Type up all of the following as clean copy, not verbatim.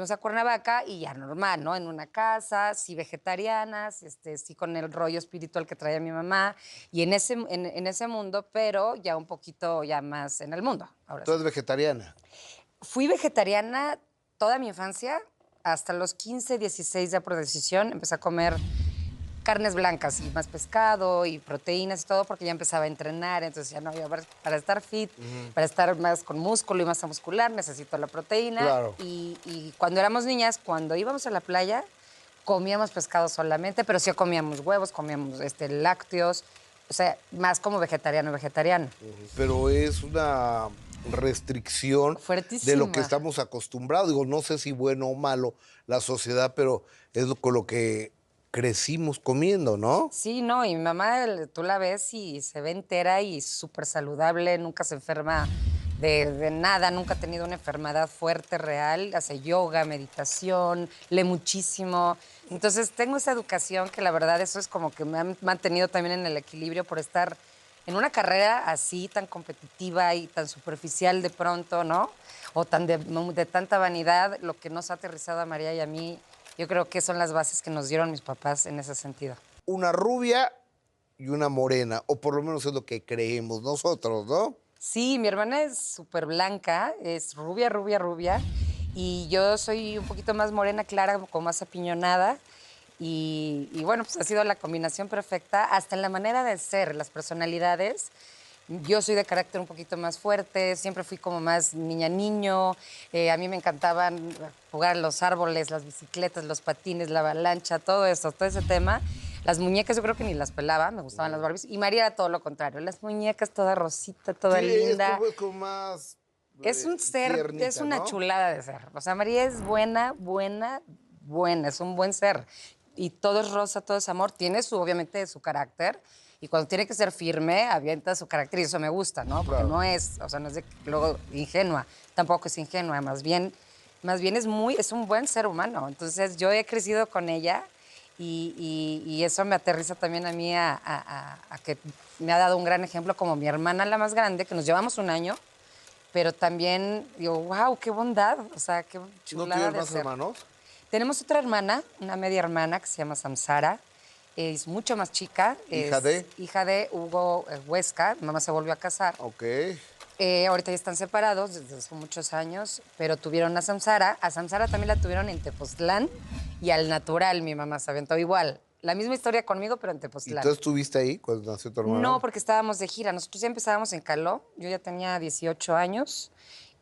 fuimos a Cuernavaca y ya normal, ¿no? En una casa, sí vegetarianas, sí con el rollo espiritual que traía mi mamá y en ese mundo, pero ya un poquito ya más en el mundo, ahora Tú sí. eres vegetariana. Fui vegetariana toda mi infancia, hasta los 15, 16 ya por decisión. Empecé a comer carnes blancas y más pescado y proteínas y todo porque ya empezaba a entrenar. Entonces ya no había, para estar fit, para estar más con músculo y masa muscular, necesito la proteína. Claro. Y cuando éramos niñas, cuando íbamos a la playa, comíamos pescado solamente, pero sí comíamos huevos, comíamos lácteos, o sea, más como vegetariana. Pero es una restricción de lo que Fuertísima. estamos acostumbrados. Digo, no sé si bueno o malo la sociedad, pero es con lo que crecimos comiendo, ¿no? Sí, no, y mi mamá, tú la ves y se ve entera y súper saludable, nunca se enferma de nada, nunca ha tenido una enfermedad fuerte, real, hace yoga, meditación, lee muchísimo. Entonces tengo esa educación que la verdad eso es como que me ha mantenido también en el equilibrio por estar en una carrera así, tan competitiva y tan superficial de pronto, ¿no? O tan de tanta vanidad, lo que nos ha aterrizado a María y a mí, yo creo que son las bases que nos dieron mis papás en ese sentido. Una rubia y una morena, o por lo menos es lo que creemos nosotros, ¿no? Sí, mi hermana es súper blanca, es rubia, rubia, rubia. Y yo soy un poquito más morena, clara, como más apiñonada. Y bueno, pues ha sido la combinación perfecta, hasta en la manera de ser, las personalidades. Yo soy de carácter un poquito más fuerte, siempre fui como más niña-niño. A mí me encantaban jugar a los árboles, las bicicletas, los patines, la avalancha, todo eso, todo ese tema. Las muñecas yo creo que ni las pelaba, me gustaban las Barbies. Y María era todo lo contrario, las muñecas toda rosita, toda Sí, linda. es como más Es un ser, es tiernita, una ¿no? chulada de ser. O sea, María es buena, buena, es un buen ser. Y todo es rosa, todo es amor. Tiene obviamente, su carácter. Y cuando tiene que ser firme, avienta su carácter. Y eso me gusta, ¿no? Porque Claro. no es, o sea, no es luego ingenua. Tampoco es ingenua. Más bien es un buen ser humano. Entonces, yo he crecido con ella y eso me aterriza también a mí a que me ha dado un gran ejemplo como mi hermana, la más grande, que nos llevamos un año, pero también digo, wow, qué bondad, o sea, qué ¿No chulada tienes de más ser. hermanos? Tenemos otra hermana, una media hermana que se llama Samsara, es mucho más chica, ¿Hija es de? hija de Hugo Huesca, mi mamá se volvió a casar. Ok. Ahorita ya están separados desde hace muchos años, pero tuvieron a Samsara. A Samsara también la tuvieron en Tepoztlán y al natural mi mamá se aventó igual. La misma historia conmigo, pero en ¿Y tú Tepoztlán. estuviste ahí cuando nació tu No, hermana? porque estábamos de gira. Nosotros ya empezábamos en Caló. Yo ya tenía 18 años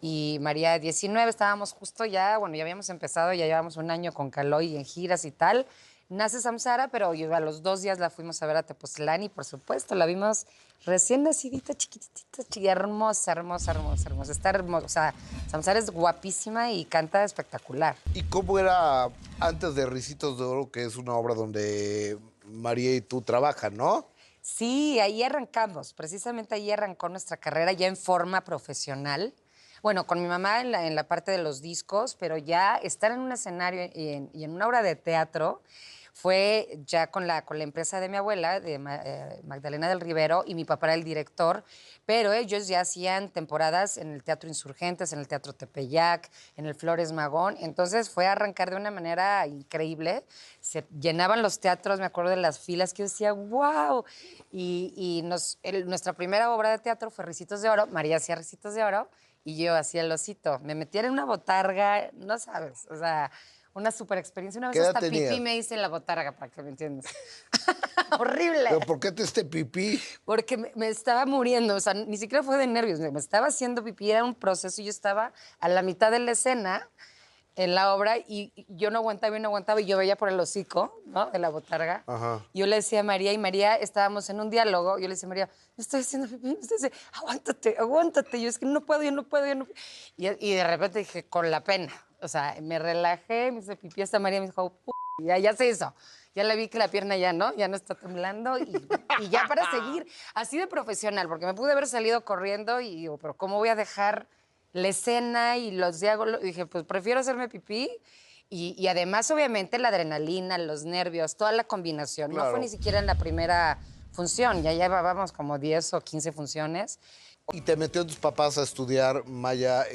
y María 19. Estábamos justo ya, bueno, ya habíamos empezado, ya llevamos un año con Caló y en giras y tal. Nace Samsara, pero a los 2 días la fuimos a ver a Tepoztlán y por supuesto la vimos recién nacidita, chiquitita, hermosa, hermosa, hermosa, hermosa. Está hermosa. O sea, Samsara es guapísima y canta espectacular. ¿Y cómo era antes de Ricitos de Oro, que es una obra donde María y tú trabajan, ¿no? Sí, ahí arrancamos, precisamente ahí arrancó nuestra carrera ya en forma profesional. Bueno, con mi mamá en la parte de los discos, pero ya estar en un escenario y en una obra de teatro fue ya con la empresa de mi abuela, de Magdalena del Rivero, y mi papá era el director, pero ellos ya hacían temporadas en el Teatro Insurgentes, en el Teatro Tepeyac, en el Flores Magón, entonces fue arrancar de una manera increíble, se llenaban los teatros, me acuerdo de las filas que yo decía, wow, nuestra primera obra de teatro fue Ricitos de Oro, María hacía Ricitos de Oro, y yo hacía el osito, me metía en una botarga, no sabes, o sea, una super experiencia. Una vez ¿Qué edad hasta pipí tenías? me hice en la botarga, para que me entiendas. Horrible. ¿Pero por qué te este pipí? Porque me estaba muriendo, o sea, ni siquiera fue de nervios, me estaba haciendo pipí, era un proceso y yo estaba a la mitad de la escena en la obra y yo no aguantaba y yo veía por el hocico, ¿no? De la botarga. Ajá. Yo le decía a María y María estábamos en un diálogo, yo le decía a María, me estoy haciendo pipí, me estoy haciendo, aguántate, aguántate. Yo es que no puedo, yo no puedo, yo no puedo. Y de repente dije, con la pena, o sea, me relajé, me hice pipí, hasta María me dijo, y ya se hizo. Ya le vi que la pierna ya no está temblando y ya para seguir, así de profesional, porque me pude haber salido corriendo y digo, pero ¿cómo voy a dejar la escena y los diálogos? Dije, pues prefiero hacerme pipí y además, obviamente, la adrenalina, los nervios, toda la combinación. No fue Claro. ni siquiera en la primera función. Ya llevábamos como 10 o 15 funciones. Y te metió tus papás a estudiar, Maya,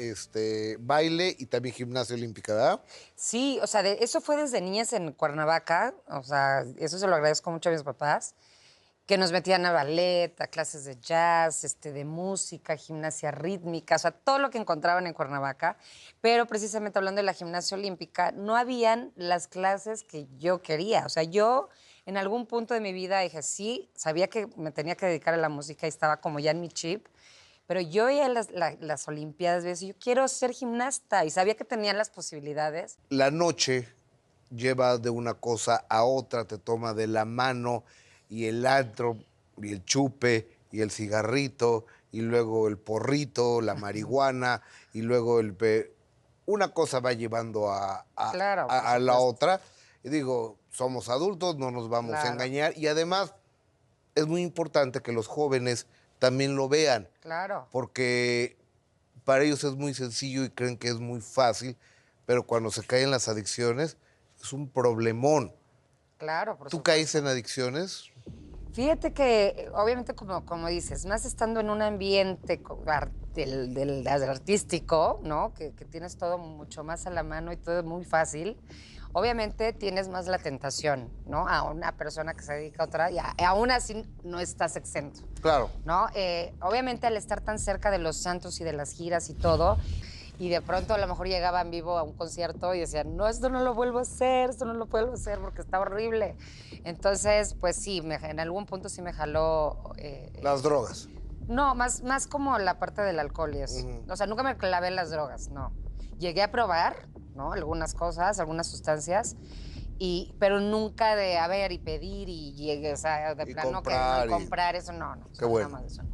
baile y también gimnasia olímpica, ¿verdad? Sí, o sea, eso fue desde niñas en Cuernavaca. O sea, eso se lo agradezco mucho a mis papás, que nos metían a ballet, a clases de jazz, de música, gimnasia rítmica, o sea, todo lo que encontraban en Cuernavaca. Pero precisamente hablando de la gimnasia olímpica, no habían las clases que yo quería. O sea, yo en algún punto de mi vida dije, sí, sabía que me tenía que dedicar a la música y estaba como ya en mi chip, pero yo veía las Olimpiadas y decía, yo quiero ser gimnasta y sabía que tenía las posibilidades. La noche lleva de una cosa a otra, te toma de la mano y el antro y el chupe y el cigarrito y luego el porrito, la marihuana y luego una cosa va llevando Claro, por a la supuesto. otra. Y digo, somos adultos, no nos vamos a Claro, engañar y además es muy importante que los jóvenes también lo vean, claro, porque para ellos es muy sencillo y creen que es muy fácil, pero cuando se caen las adicciones es un problemón. claro, por ¿Tú supuesto. caíste en adicciones? Fíjate que, obviamente, como dices, más estando en un ambiente del artístico, ¿no? Que tienes todo mucho más a la mano y todo muy fácil, obviamente tienes más la tentación, ¿no? A una persona que se dedica a otra y aún así no estás exento, Claro. ¿no? Obviamente al estar tan cerca de los santos y de las giras y todo, y de pronto a lo mejor llegaba en vivo a un concierto y decían, no, esto no lo vuelvo a hacer, esto no lo vuelvo a hacer porque está horrible. Entonces, pues sí, en algún punto sí me jaló. Las drogas. No, más como la parte del alcohol y eso. O sea, nunca me clavé en las drogas, no. Llegué a probar, ¿no? Algunas cosas, algunas sustancias, pero nunca de a ver y pedir y llegué, o sea, de Y plano que no, y comprar. comprar eso, no, no. O Qué sea, nada bueno, más de eso, no.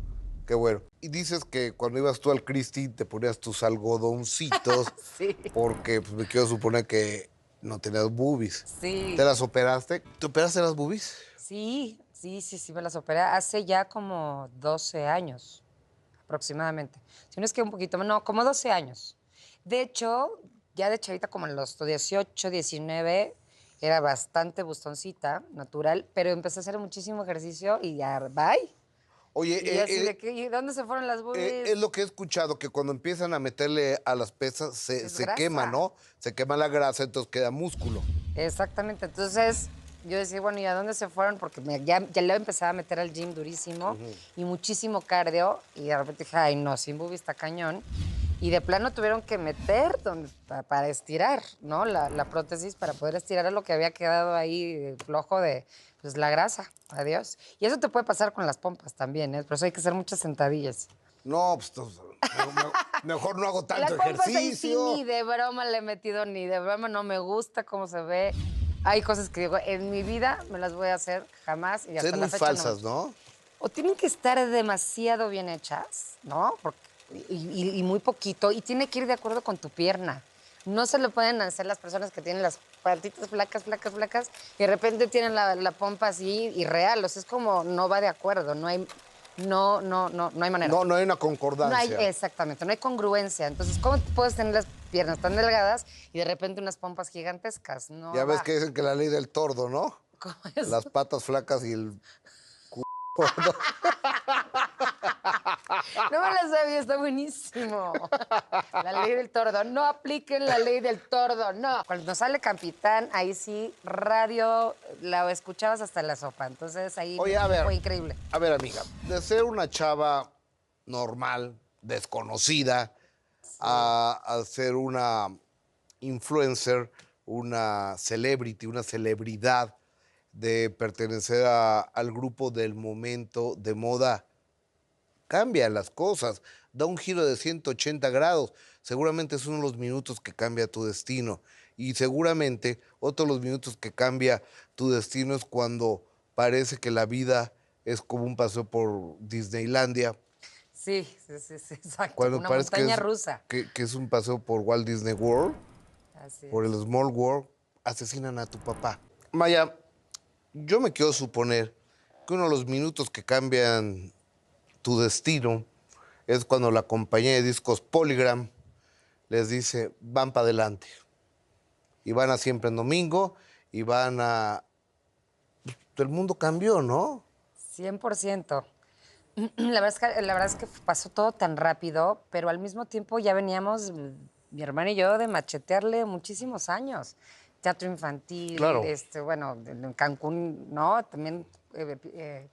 qué bueno. Y dices que cuando ibas tú al Christie te ponías tus algodoncitos Sí, porque pues, me quiero suponer que no tenías boobies. sí. ¿Te las operaste? ¿Te operaste las boobies? Sí, me las operé hace ya como 12 años, aproximadamente. Si no es que un poquito, no, como 12 años. De hecho, ya de chavita, como en los 18, 19, era bastante bustoncita, natural, pero empecé a hacer muchísimo ejercicio y ya, bye. Oye, Y yo así de que, ¿y dónde se fueron las es boobies? lo que he escuchado, que cuando empiezan a meterle a las pesas Es se quema, grasa. ¿no? Se quema la grasa, entonces queda músculo. Exactamente. Entonces, yo decía, bueno, ¿y a dónde se fueron? Porque ya le empezaba a meter al gym durísimo y muchísimo cardio. Y de repente dije, ay, no, sin boobie está cañón. Y de plano tuvieron que meter para estirar, ¿no? La prótesis para poder estirar lo que había quedado ahí flojo de pues, la grasa. Adiós. Y eso te puede pasar con las pompas también, ¿eh? Por eso hay que hacer muchas sentadillas. No, pues mejor no hago Las tanto pompas ahí sí ni ejercicio. de broma le he metido, ni de broma no me gusta cómo se ve. Hay cosas que digo, en mi vida me las voy a hacer jamás y Se hasta ven la muy fecha no me falsas, gusta. ¿no? O tienen que estar demasiado bien hechas, ¿no? Y muy poquito, y tiene que ir de acuerdo con tu pierna. No se lo pueden hacer las personas que tienen las patitas flacas, flacas, flacas, y de repente tienen la pompa así irreal. O sea, es como no va de acuerdo, no hay manera. No, no hay una No hay, concordancia. exactamente, no hay congruencia. Entonces, ¿cómo puedes tener las piernas tan delgadas y de repente unas pompas gigantescas? Ya No ves va. que dicen que la ley del tordo, ¿no? ¿Cómo es? Las patas flacas y el No me la sabía, está buenísimo. La ley del tordo. No apliquen la ley del tordo, no. Cuando sale Capitán, ahí sí, radio, la escuchabas hasta la sopa. Entonces, ahí Oye, fue increíble. a ver, amiga, de ser una chava normal, desconocida, a ser una influencer, una celebrity, una celebridad, de pertenecer al grupo del momento de moda, cambian las cosas, da un giro de 180 grados. Seguramente es uno de los minutos que cambia tu destino. Y seguramente otro de los minutos que cambia tu destino es cuando parece que la vida es como un paseo por Disneylandia, Sí, exacto. cuando Una parece montaña rusa. que es un paseo por Walt Disney World, Así por el es. Small World, asesinan a tu papá. Maya, yo me quiero suponer que uno de los minutos que cambian tu destino es cuando la compañía de discos Polygram les dice, van para adelante. Y van a Siempre en Domingo y van a... El mundo cambió, ¿no? 100%. La verdad es que pasó todo tan rápido, pero al mismo tiempo ya veníamos, mi hermana y yo, de machetearle muchísimos años. Teatro infantil, Claro. bueno, en Cancún, ¿no? También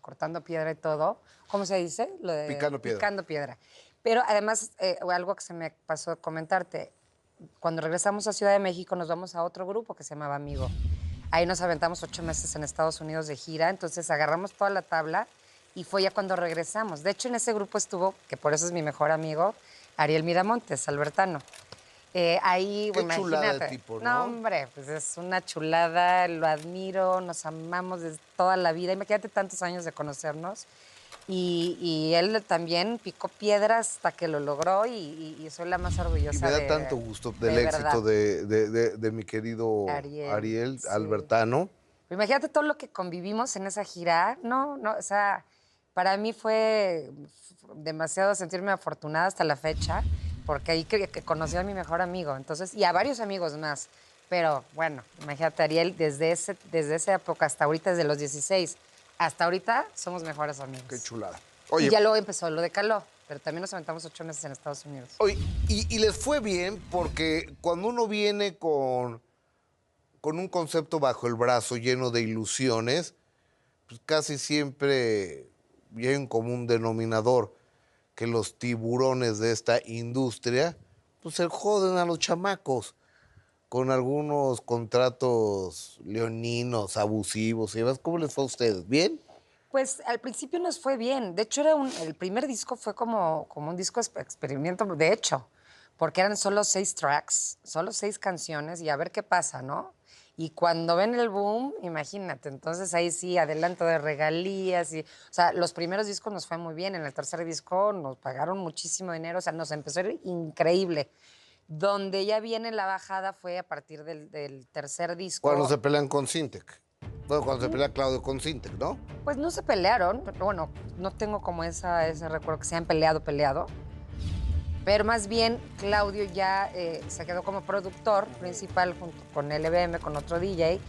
cortando piedra y todo. ¿Cómo se dice? Lo de Picando piedra. picando piedra. Pero además, algo que se me pasó comentarte, cuando regresamos a Ciudad de México nos vamos a otro grupo que se llamaba Amigo. Ahí nos aventamos 8 meses en Estados Unidos de gira, entonces agarramos toda la tabla y fue ya cuando regresamos. De hecho, en ese grupo estuvo, que por eso es mi mejor amigo, Ariel Miramontes, albertano. Ahí, Qué bueno, chulada de imagínate. tipo, No, ¿no? hombre, pues es una chulada, lo admiro, nos amamos desde toda la vida. Imagínate tantos años de conocernos. Y él también picó piedras hasta que lo logró y soy la más Y me orgullosa da tanto gusto del de éxito verdad. de mi querido Ariel, Ariel sí. Albertano. Imagínate todo lo que convivimos en esa gira. No, no, o sea, para mí fue demasiado sentirme afortunada hasta la fecha, porque ahí que conocí a mi mejor amigo, entonces, y a varios amigos más. Pero bueno, imagínate, Ariel, desde esa época hasta ahorita, desde los 16, hasta ahorita somos mejores Qué amigos. chulada. Y Oye, ya luego empezó lo de Caló, pero también nos aventamos 8 meses en Estados Unidos. oye, y les fue bien porque cuando uno viene con un concepto bajo el brazo lleno de ilusiones, pues casi siempre hay un común denominador que los tiburones de esta industria pues se joden a los chamacos con algunos contratos leoninos, abusivos y demás. ¿Cómo les fue a ustedes? ¿Bien? Pues al principio nos fue bien. De hecho, el primer disco fue como un disco experimento, de hecho, porque eran solo 6 tracks, solo 6 canciones y a ver qué pasa, ¿no? Y cuando ven el boom, imagínate, entonces ahí sí, adelanto de regalías y, o sea, los primeros discos nos fue muy bien, en el tercer disco nos pagaron muchísimo dinero, o sea, nos empezó a ir increíble. Donde ya viene la bajada fue a partir del tercer Cuando disco. se pelean con Sintec. Bueno, cuando se pelea Claudio con Sintec, ¿no? Pues no se pelearon, pero bueno, no tengo como ese recuerdo que se han peleado, pero más bien Claudio ya se quedó como productor principal junto con LBM, con otro DJ,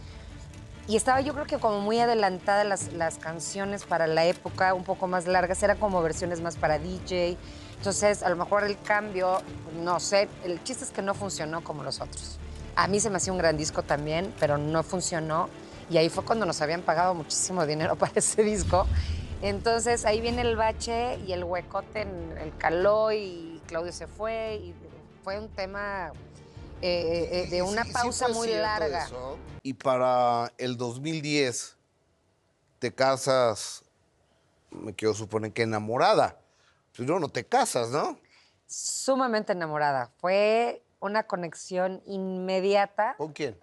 y estaba yo creo que como muy adelantadas las canciones para la época, un poco más largas, eran como versiones más para DJ, entonces a lo mejor el cambio, no sé, el chiste es que no funcionó como los otros. A mí se me hacía un gran disco también, pero no funcionó. Y ahí fue cuando nos habían pagado muchísimo dinero para ese disco. Entonces ahí viene el bache y el huecote en el caló y Claudio se fue. Y fue un tema de una Sí pausa fue muy cierto larga. eso. Y para el 2010 te casas, me quiero suponer que enamorada. Si no, no te casas, ¿no? Sumamente enamorada. Fue una conexión inmediata ¿Con quién?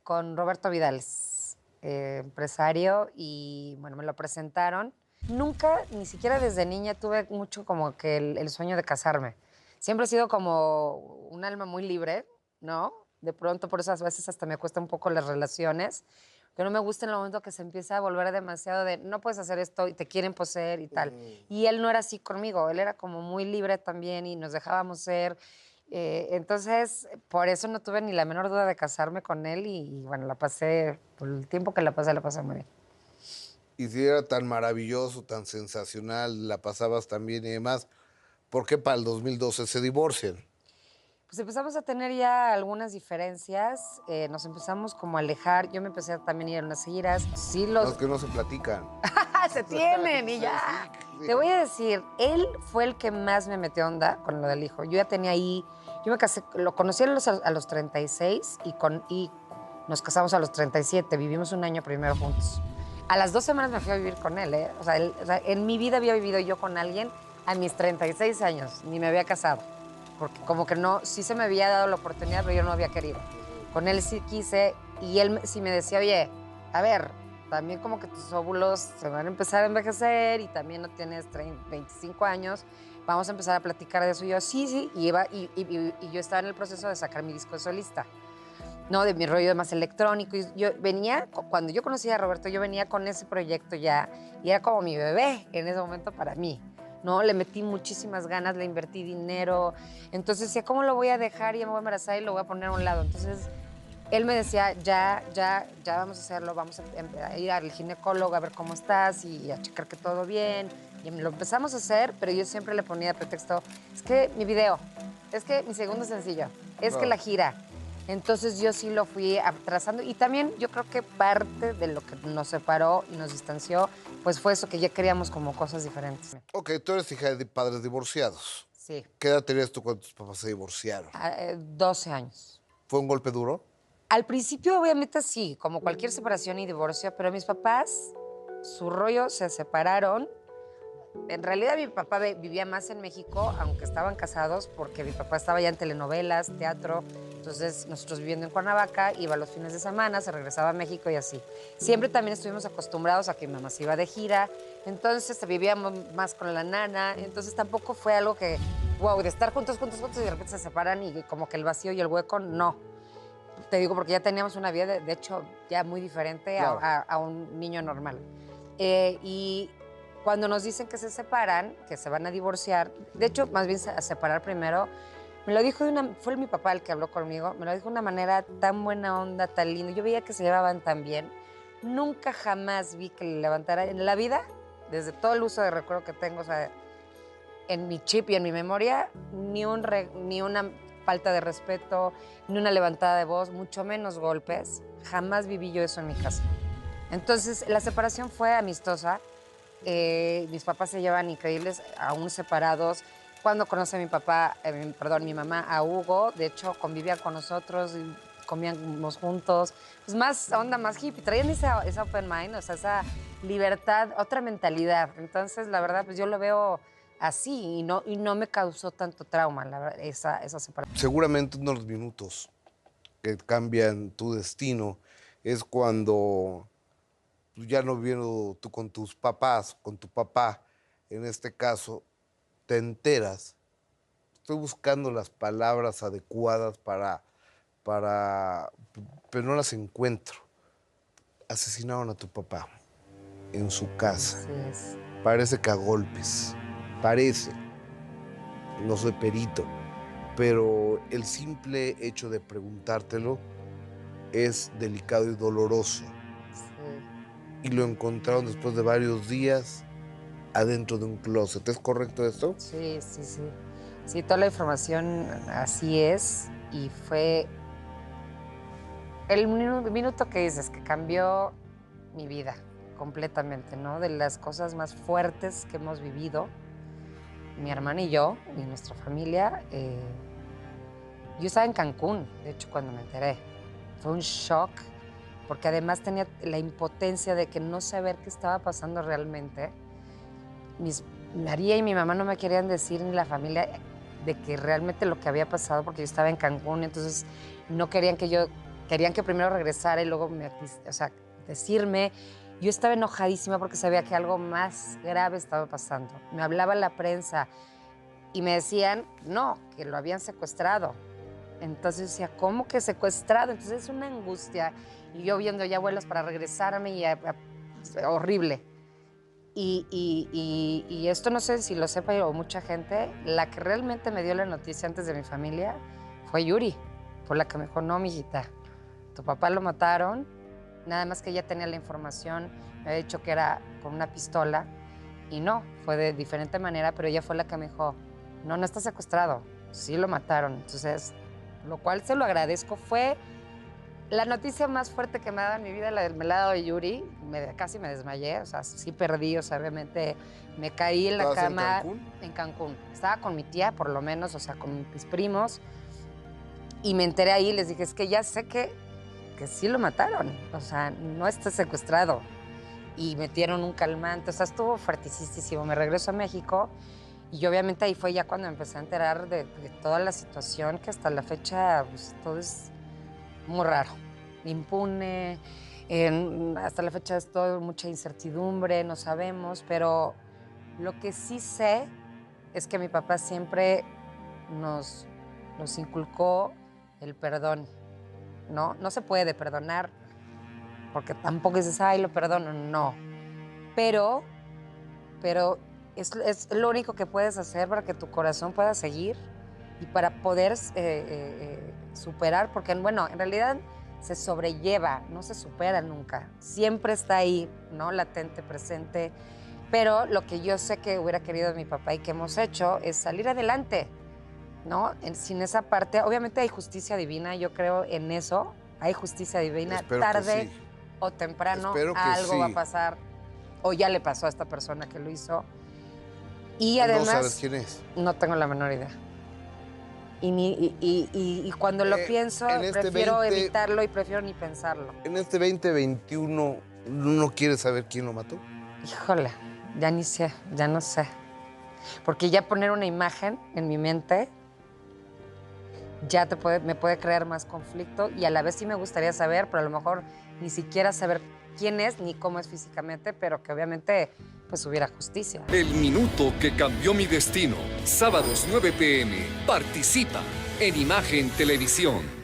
con Roberto Vidales, empresario, y bueno, me lo presentaron. Nunca, ni siquiera desde niña, tuve mucho como que el sueño de casarme. Siempre he sido como un alma muy libre, ¿no? De pronto, por esas veces hasta me cuesta un poco las relaciones, que no me gusta en el momento que se empieza a volver demasiado de no puedes hacer esto y te quieren poseer y tal. Y él no era así conmigo, él era como muy libre también y nos dejábamos ser. Entonces, por eso no tuve ni la menor duda de casarme con él y bueno, por el tiempo que la pasé muy bien. Y si era tan maravilloso, tan sensacional, la pasabas tan bien y demás, ¿por qué para el 2012 se divorcian? Pues empezamos a tener ya algunas diferencias, nos empezamos como a alejar, yo me empecé a también ir a unas giras, sí No, los... es que no se platican. se tienen y ya. Sí. Te voy a decir, él fue el que más me metió onda con lo del hijo. Yo ya tenía ahí, yo me casé, lo conocí a los 36 y nos casamos a los 37, vivimos un año primero juntos. A las 2 semanas me fui a vivir con él, ¿eh? O sea, en mi vida había vivido yo con alguien a mis 36 años, ni me había casado. Porque como que no, sí se me había dado la oportunidad, pero yo no había querido. Con él sí quise y él sí me decía, oye, a ver, también como que tus óvulos se van a empezar a envejecer y también no tienes 25 años, vamos a empezar a platicar de eso. Y yo, sí, y yo estaba en el proceso de sacar mi disco de solista, ¿no? De mi rollo más electrónico. Y yo venía, cuando yo conocí a Roberto, yo venía con ese proyecto ya y era como mi bebé en ese momento para mí. ¿No? Le metí muchísimas ganas, le invertí dinero. Entonces decía, ¿cómo lo voy a dejar? Ya me voy a embarazar y lo voy a poner a un lado. Entonces él me decía, ya vamos a hacerlo, vamos a ir al ginecólogo a ver cómo estás y a checar que todo bien. Y lo empezamos a hacer, pero yo siempre le ponía de pretexto, es que mi video, es que mi segundo sencillo, es que Claro. la gira. Entonces yo sí lo fui atrasando y también yo creo que parte de lo que nos separó y nos distanció, pues fue eso, que ya queríamos como cosas diferentes. Ok, tú eres hija de padres divorciados. Sí, ¿Qué edad tenías tú cuando tus papás se divorciaron? 12 años. ¿Fue un golpe duro? Al principio, obviamente, sí, como cualquier separación y divorcio, pero mis papás, su rollo, se separaron. En realidad, mi papá vivía más en México, aunque estaban casados, porque mi papá estaba ya en telenovelas, teatro. Entonces, nosotros viviendo en Cuernavaca, iba los fines de semana, se regresaba a México y así. Siempre también estuvimos acostumbrados a que mi mamá se iba de gira. Entonces, vivíamos más con la nana. Entonces, tampoco fue algo que, wow, de estar juntos, juntos, juntos y de repente se separan y como que el vacío y el hueco, no. Te digo, porque ya teníamos una vida, de hecho, ya muy diferente Claro. a un niño normal. Y cuando nos dicen que se separan, que se van a divorciar, de hecho, más bien a separar primero, me lo dijo fue mi papá el que habló conmigo, me lo dijo de una manera tan buena onda, tan linda. Yo veía que se llevaban tan bien. Nunca jamás vi que le levantara en la vida, desde todo el uso de recuerdo que tengo, o sea, en mi chip y en mi memoria, ni una falta de respeto, ni una levantada de voz, mucho menos golpes. Jamás viví yo eso en mi casa. Entonces, la separación fue amistosa. Mis papás se llevan increíbles, aún separados. Cuando conoce a mi papá, perdón, mi mamá a Hugo, de hecho, convivían con nosotros, y comíamos juntos. Pues más onda, más hippie. Traían esa open mind, o sea, esa libertad, otra mentalidad. Entonces, la verdad, pues yo lo veo así y no me causó tanto trauma, la verdad, esa separación. Seguramente uno de los minutos que cambian tu destino es cuando ya no viendo tú con tus papás, con tu papá, en este caso, te enteras. Estoy buscando las palabras adecuadas pero no las encuentro. Asesinaron a tu papá en su casa. Así es. Parece que a golpes. Parece. No soy perito. Pero el simple hecho de preguntártelo es delicado y doloroso. Sí. Y lo encontraron después de varios días adentro de un closet. ¿Es correcto esto? Sí, sí, sí. Sí, toda la información así es. Y fue el minuto que dices que cambió mi vida completamente, ¿no? De las cosas más fuertes que hemos vivido, mi hermana y yo, y nuestra familia. Yo estaba en Cancún, de hecho, cuando me enteré. Fue un shock, porque además tenía la impotencia de que no saber qué estaba pasando realmente. María y mi mamá no me querían decir, ni la familia, de que realmente lo que había pasado, porque yo estaba en Cancún, entonces no querían querían que primero regresara y luego o sea, decirme. Yo estaba enojadísima porque sabía que algo más grave estaba pasando. Me hablaba la prensa y me decían, no, que lo habían secuestrado. Entonces decía, ¿cómo que secuestrado? Entonces es una angustia. Y yo viendo ya vuelos para regresarme y horrible. Y esto no sé si lo sepa o mucha gente, la que realmente me dio la noticia antes de mi familia fue Yuri, por la que me dijo, no, mijita, tu papá lo mataron, nada más que ella tenía la información, me había dicho que era con una pistola, y no, fue de diferente manera, pero ella fue la que me dijo, no, no está secuestrado, sí lo mataron. Entonces, lo cual se lo agradezco, fue la noticia más fuerte que me ha dado en mi vida, la del melado de Yuri. Casi me desmayé, o sea, sí perdí, o sea, obviamente me caí en la ¿Estabas en cama. Cancún? En Cancún. Estaba con mi tía, por lo menos, o sea, con mis primos. Y me enteré ahí, les dije, es que ya sé que sí lo mataron. O sea, no está secuestrado. Y metieron un calmante, o sea, estuvo fuertísimo. Me regreso a México y obviamente ahí fue ya cuando empecé a enterar de toda la situación, que hasta la fecha pues, todo es muy raro, impune, hasta la fecha es todo mucha incertidumbre, no sabemos, pero lo que sí sé es que mi papá siempre nos inculcó el perdón, ¿no? No se puede perdonar, porque tampoco dices, ay, lo perdono, no. Pero es lo único que puedes hacer para que tu corazón pueda seguir y para poder superar, porque, bueno, en realidad se sobrelleva, no se supera nunca. Siempre está ahí, ¿no? Latente, presente. Pero lo que yo sé que hubiera querido mi papá y que hemos hecho es salir adelante, ¿no? Sin esa parte, obviamente hay justicia divina, yo creo en eso, hay justicia divina, Espero que tarde sí. o temprano Espero que algo va a sí. pasar, o ya le pasó a esta persona que lo hizo. Y No además, sabes quién es. no tengo la menor idea. Y cuando lo pienso, en este prefiero 20 evitarlo y prefiero ni pensarlo. En este 2021, ¿no quieres saber quién lo mató? Híjole, ya ni sé, ya no sé. Porque ya poner una imagen en mi mente ya me puede crear más conflicto y a la vez sí me gustaría saber, pero a lo mejor ni siquiera saber quién es ni cómo es físicamente, pero que obviamente pues hubiera justicia. El minuto que cambió mi destino. Sábados 9 p.m. Participa en Imagen Televisión.